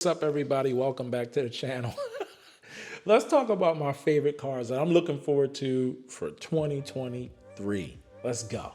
What's up, everybody? Welcome back to the channel. Let's talk about my favorite cars that I'm looking forward to for 2023. Let's go.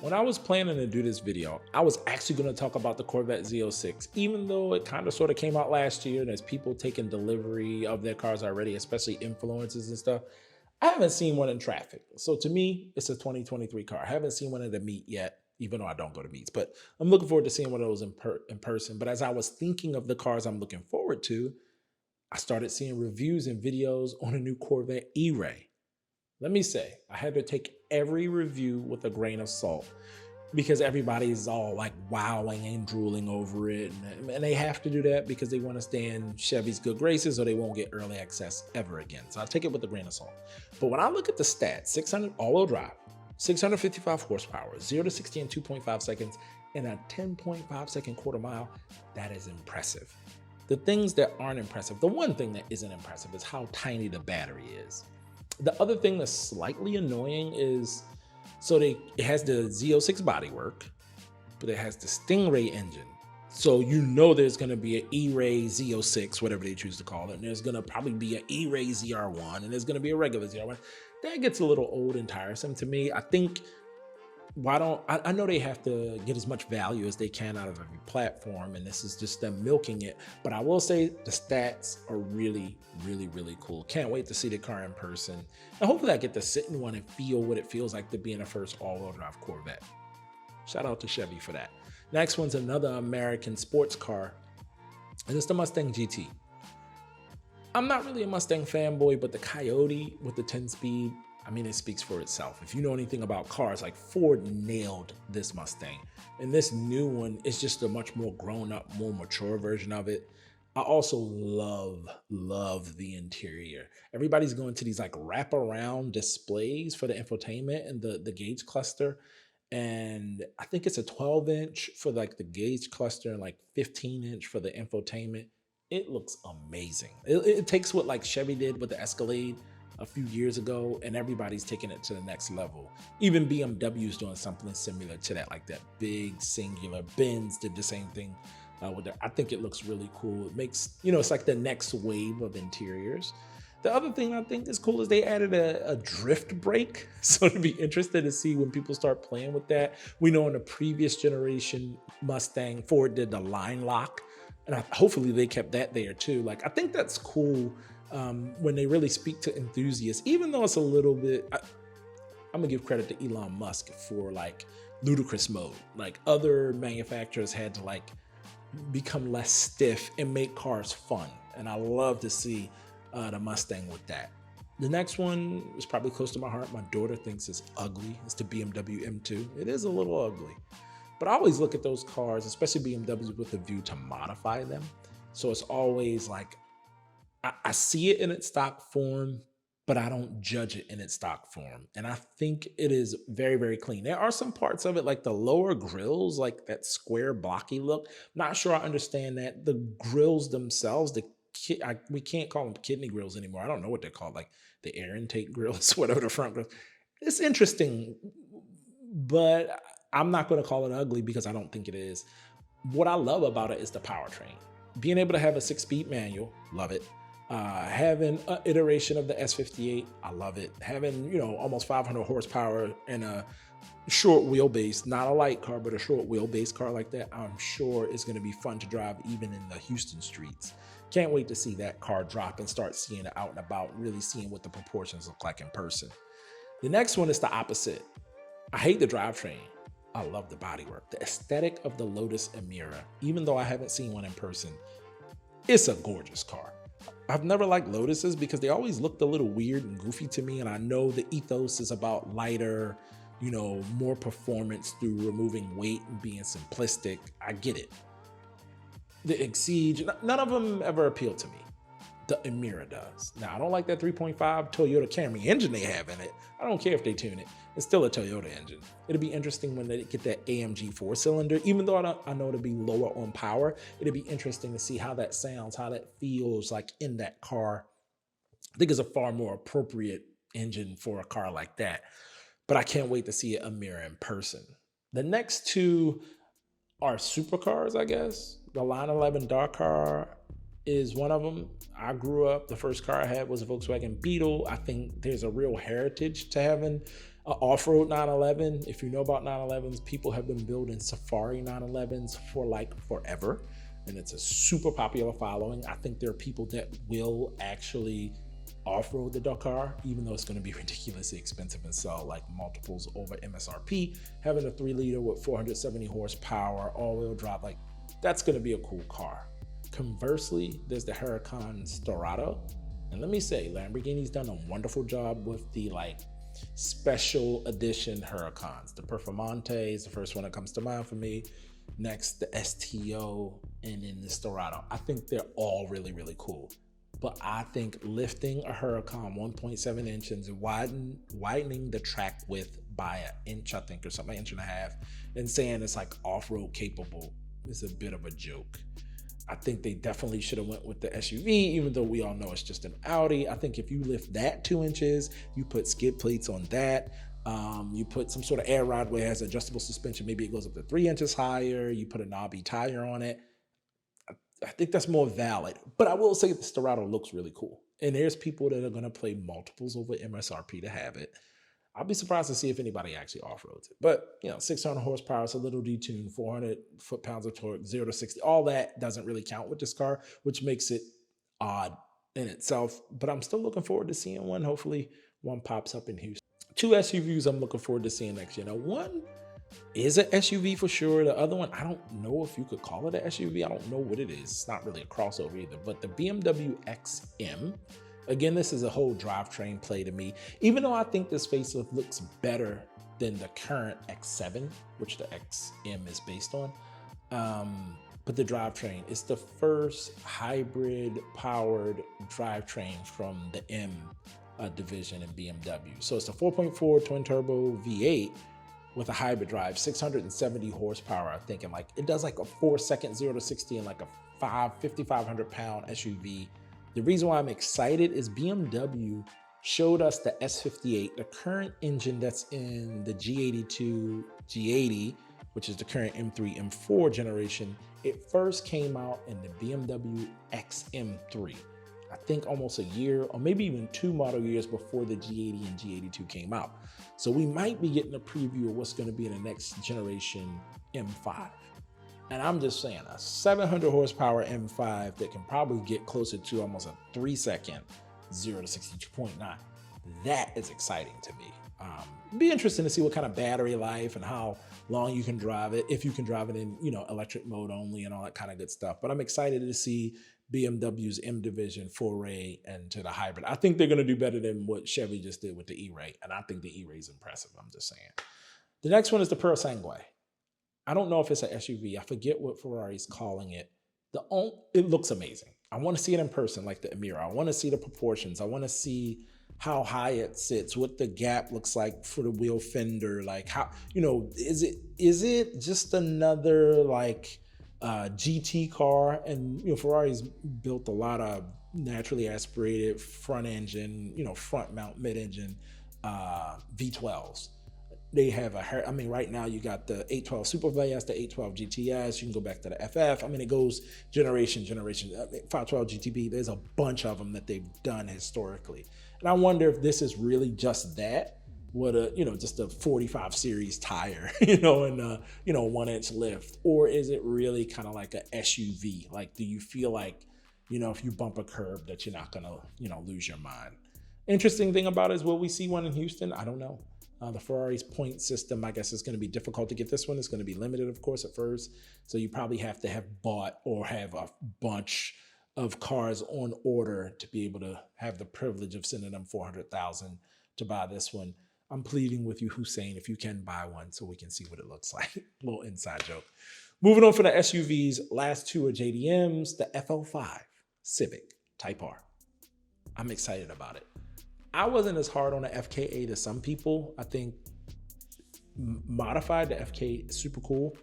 When I was planning to do this video, I was actually going to talk about the Corvette Z06, even though it kind of sort of came out last year and there's people taking delivery of their cars already, especially influencers and stuff. I haven't seen one in traffic. So to me, it's a 2023 car. I haven't seen one at a meet yet, even though I don't go to meets, but I'm looking forward to seeing one of those in person. But as I was thinking of the cars I'm looking forward to, I started seeing reviews and videos on a new Corvette E-Ray. Let me say, I had to take every review with a grain of salt because everybody's all like wowing and drooling over it. And they have to do that because they want to stay in Chevy's good graces or they won't get early access ever again. So I take it with a grain of salt. But when I look at the stats, 600 all-wheel drive, 655 horsepower, 0 to 60 in 2.5 seconds, and a 10.5 second quarter mile, that is impressive. The things that aren't impressive, the one thing that isn't impressive is how tiny the battery is. The other thing that's slightly annoying is, it has the Z06 bodywork, but it has the Stingray engine. So you know there's going to be an E-Ray Z06, whatever they choose to call it, and there's going to probably be an E-Ray ZR1, and there's going to be a regular ZR1. That gets a little old and tiresome to me. I think, I know they have to get as much value as they can out of every platform, and this is just them milking it. But I will say the stats are really, really, really cool. Can't wait to see the car in person. And hopefully I get to sit in one and feel what it feels like to be in a first all-wheel drive Corvette. Shout out to Chevy for that. Next one's another American sports car, and it's the Mustang GT. I'm not really a Mustang fanboy, but the Coyote with the 10-speed, I mean, it speaks for itself. If you know anything about cars, like Ford nailed this Mustang. And this new one is just a much more grown up, more mature version of it. I also love the interior. Everybody's going to these like wraparound displays for the infotainment and the gauge cluster. And I think it's a 12-inch for like the gauge cluster and like 15-inch for the infotainment. It looks amazing. It takes what like Chevy did with the Escalade a few years ago, and everybody's taking it to the next level. Even BMW's doing something similar to that, like that big singular. Benz did the same thing with their, I think it looks really cool. It makes, it's like the next wave of interiors. The other thing I think is cool is they added a drift brake. So to be interested to see when people start playing with that. We know in the previous generation Mustang, Ford did the line lock, and hopefully they kept that there too. Like, I think that's cool. When they really speak to enthusiasts, even though it's a little bit, I'm gonna give credit to Elon Musk for like ludicrous mode. Like other manufacturers had to like become less stiff and make cars fun. And I love to see the Mustang with that. The next one is probably close to my heart. My daughter thinks it's ugly. It's the BMW M2. It is a little ugly, but I always look at those cars, especially BMWs, with a view to modify them. So it's always like, I see it in its stock form, but I don't judge it in its stock form. And I think it is very, very clean. There are some parts of it, like the lower grills, like that square blocky look. Not sure I understand that. The grills themselves, we can't call them kidney grills anymore. I don't know what they're called, like the air intake grills, whatever the front grills. It's interesting, but I'm not going to call it ugly because I don't think it is. What I love about it is the powertrain. Being able to have a 6-speed manual, love it. Having an iteration of the S58, I love it. Having, almost 500 horsepower and a short wheelbase, not a light car, but a short wheelbase car like that, I'm sure it's going to be fun to drive even in the Houston streets. Can't wait to see that car drop and start seeing it out and about, really seeing what the proportions look like in person. The next one is the opposite. I hate the drivetrain. I love the bodywork. The aesthetic of the Lotus Emira, even though I haven't seen one in person, it's a gorgeous car. I've never liked Lotuses because they always looked a little weird and goofy to me. And I know the ethos is about lighter, more performance through removing weight and being simplistic. I get it. The Exige, none of them ever appealed to me. The Emira does. Now, I don't like that 3.5 Toyota Camry engine they have in it. I don't care if they tune it. It's still a Toyota engine. It'll be interesting when they get that AMG 4-cylinder. Even though I know it'll be lower on power, it'll be interesting to see how that sounds, how that feels like in that car. I think it's a far more appropriate engine for a car like that. But I can't wait to see a Emira in person. The next two are supercars, I guess. The Line 11 dark car is one of them. I grew up, the first car I had was a Volkswagen Beetle. I think there's a real heritage to having an off-road 911. If you know about 911s, people have been building Safari 911s for like forever, and it's a super popular following. I think there are people that will actually off-road the Dakar, even though it's going to be ridiculously expensive and sell like multiples over MSRP. Having a 3-liter with 470 horsepower, all-wheel drive, like that's going to be a cool car. Conversely, there's the Huracan Storado, and let me say, Lamborghini's done a wonderful job with the like special edition Huracans. The Performante is the first one that comes to mind for me. Next, the STO, and then the Storado. I think they're all really, really cool. But I think lifting a Huracan 1.7 inches and widening the track width by an inch, I think, or something, an inch and a half, and saying it's like off-road capable is a bit of a joke. I think they definitely should have went with the SUV, even though we all know it's just an Audi. I think if you lift that 2 inches, you put skid plates on that, you put some sort of air ride where it has adjustable suspension, maybe it goes up to 3 inches higher, you put a knobby tire on it, I think that's more valid. But I will say the Storado looks really cool. And there's people that are going to play multiples over MSRP to have it. I'll be surprised to see if anybody actually off-roads it. But, 600 horsepower, it's a little detuned, 400 foot-pounds of torque, 0 to 60. All that doesn't really count with this car, which makes it odd in itself. But I'm still looking forward to seeing one. Hopefully one pops up in Houston. 2 SUVs I'm looking forward to seeing next year. Now, one is an SUV for sure. The other one, I don't know if you could call it an SUV. I don't know what it is. It's not really a crossover either. But the BMW XM, again, this is a whole drivetrain play to me. Even though I think this facelift looks better than the current X7, which the XM is based on. But the drivetrain, it's the first hybrid powered drivetrain from the M division in BMW. So it's a 4.4 twin turbo V8 with a hybrid drive, 670 horsepower, I think, and like it does like a 4-second 0 to 60 and like a 5,500 pound SUV. The reason why I'm excited is BMW showed us the S58, the current engine that's in the G82, G80, which is the current M3, M4 generation. It first came out in the BMW XM3. I think almost a year or maybe even 2 model years before the G80 and G82 came out. So we might be getting a preview of what's going to be in the next generation M5. And I'm just saying, a 700 horsepower M5 that can probably get closer to almost a 3-second 0 to 62.9. That is exciting to me. Be interesting to see what kind of battery life and how long you can drive it, if you can drive it in, electric mode only and all that kind of good stuff. But I'm excited to see BMW's M division foray into the hybrid. I think they're going to do better than what Chevy just did with the E-Ray. And I think the E-Ray is impressive. I'm just saying. The next one is the Pearl Sangue. I don't know if it's an SUV. I forget what Ferrari's calling it. It looks amazing. I want to see it in person, like the Emira. I want to see the proportions. I want to see how high it sits, what the gap looks like for the wheel fender. Like how, is it just another like GT car? And Ferrari's built a lot of naturally aspirated front engine, front mount mid engine V12s. They have right now you got the 812 Super Fast, the 812 GTS. You can go back to the FF. it goes generation. 512 GTB. There's a bunch of them that they've done historically. And I wonder if this is really just that, with just a 45 series tire, and a 1-inch lift, or is it really kind of like a SUV? Like, do you feel like, if you bump a curb that you're not gonna, lose your mind? Interesting thing about it is, will we see one in Houston? I don't know. The Ferrari's point system, I guess, is going to be difficult to get this one. It's going to be limited, of course, at first. So you probably have to have bought or have a bunch of cars on order to be able to have the privilege of sending them 400,000 to buy this one. I'm pleading with you, Hussein, if you can buy one so we can see what it looks like. Little inside joke. Moving on for the SUVs, last two are JDMs, the FL5 Civic Type R. I'm excited about it. I wasn't as hard on the FKA to some people. I think modified, the FK is super cool.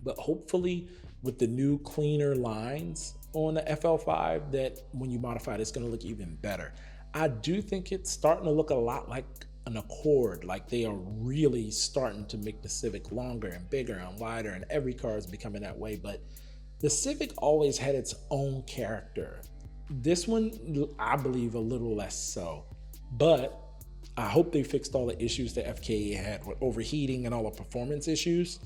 But hopefully with the new cleaner lines on the FL5, that when you modify it, it's going to look even better. I do think it's starting to look a lot like an Accord. Like, they are really starting to make the Civic longer and bigger and wider, and every car is becoming that way. But the Civic always had its own character. This one, I believe, a little less so. But I hope they fixed all the issues that FKA had with overheating and all the performance issues.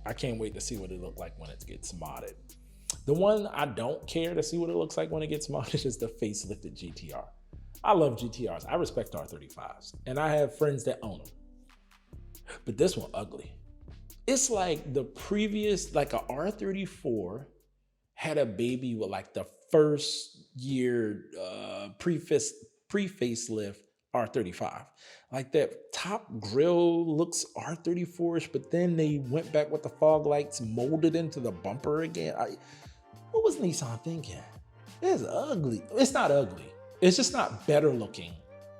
I can't wait to see what it looks like when it gets modded. The one I don't care to see what it looks like when it gets modded is the facelifted GTR. I love GTRs. I respect R35s, and I have friends that own them. But this one ugly. It's like the previous, like a R34 had a baby with like the first year pre-facelift R35. Like, that top grille looks R34ish, but then they went back with the fog lights molded into the bumper again. What was Nissan thinking? It's ugly. It's not ugly. It's just not better looking.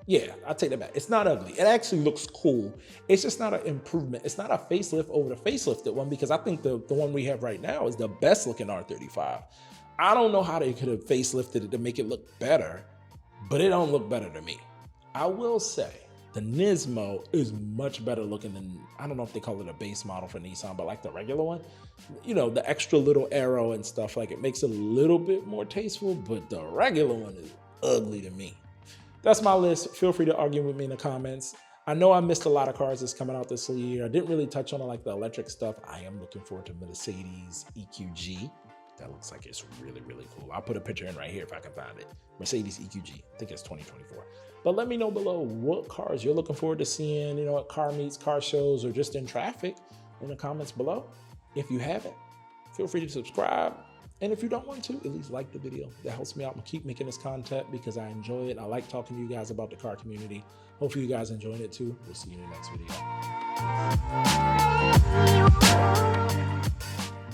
Yeah, I'll take that back. It's not ugly. It actually looks cool. It's just not an improvement. It's not a facelift over the facelifted one, because I think the one we have right now is the best looking R35. I don't know how they could have facelifted it to make it look better, but it don't look better to me. I will say the Nismo is much better looking than, I don't know if they call it a base model for Nissan, but like the regular one, you know, the extra little arrow and stuff, like, it makes it a little bit more tasteful, but the regular one is ugly to me. That's my list. Feel free to argue with me in the comments. I know I missed a lot of cars that's coming out this year. I didn't really touch on like the electric stuff. I am looking forward to Mercedes EQG. That looks like it's really, really cool. I'll put a picture in right here if I can find it. Mercedes EQG, I think it's 2024. But let me know below what cars you're looking forward to seeing, you know, at car meets, car shows, or just in traffic in the comments below. If you haven't, feel free to subscribe. And if you don't want to, at least like the video. That helps me out and keep making this content because I enjoy it. I like talking to you guys about the car community. Hopefully you guys enjoyed it too. We'll see you in the next video.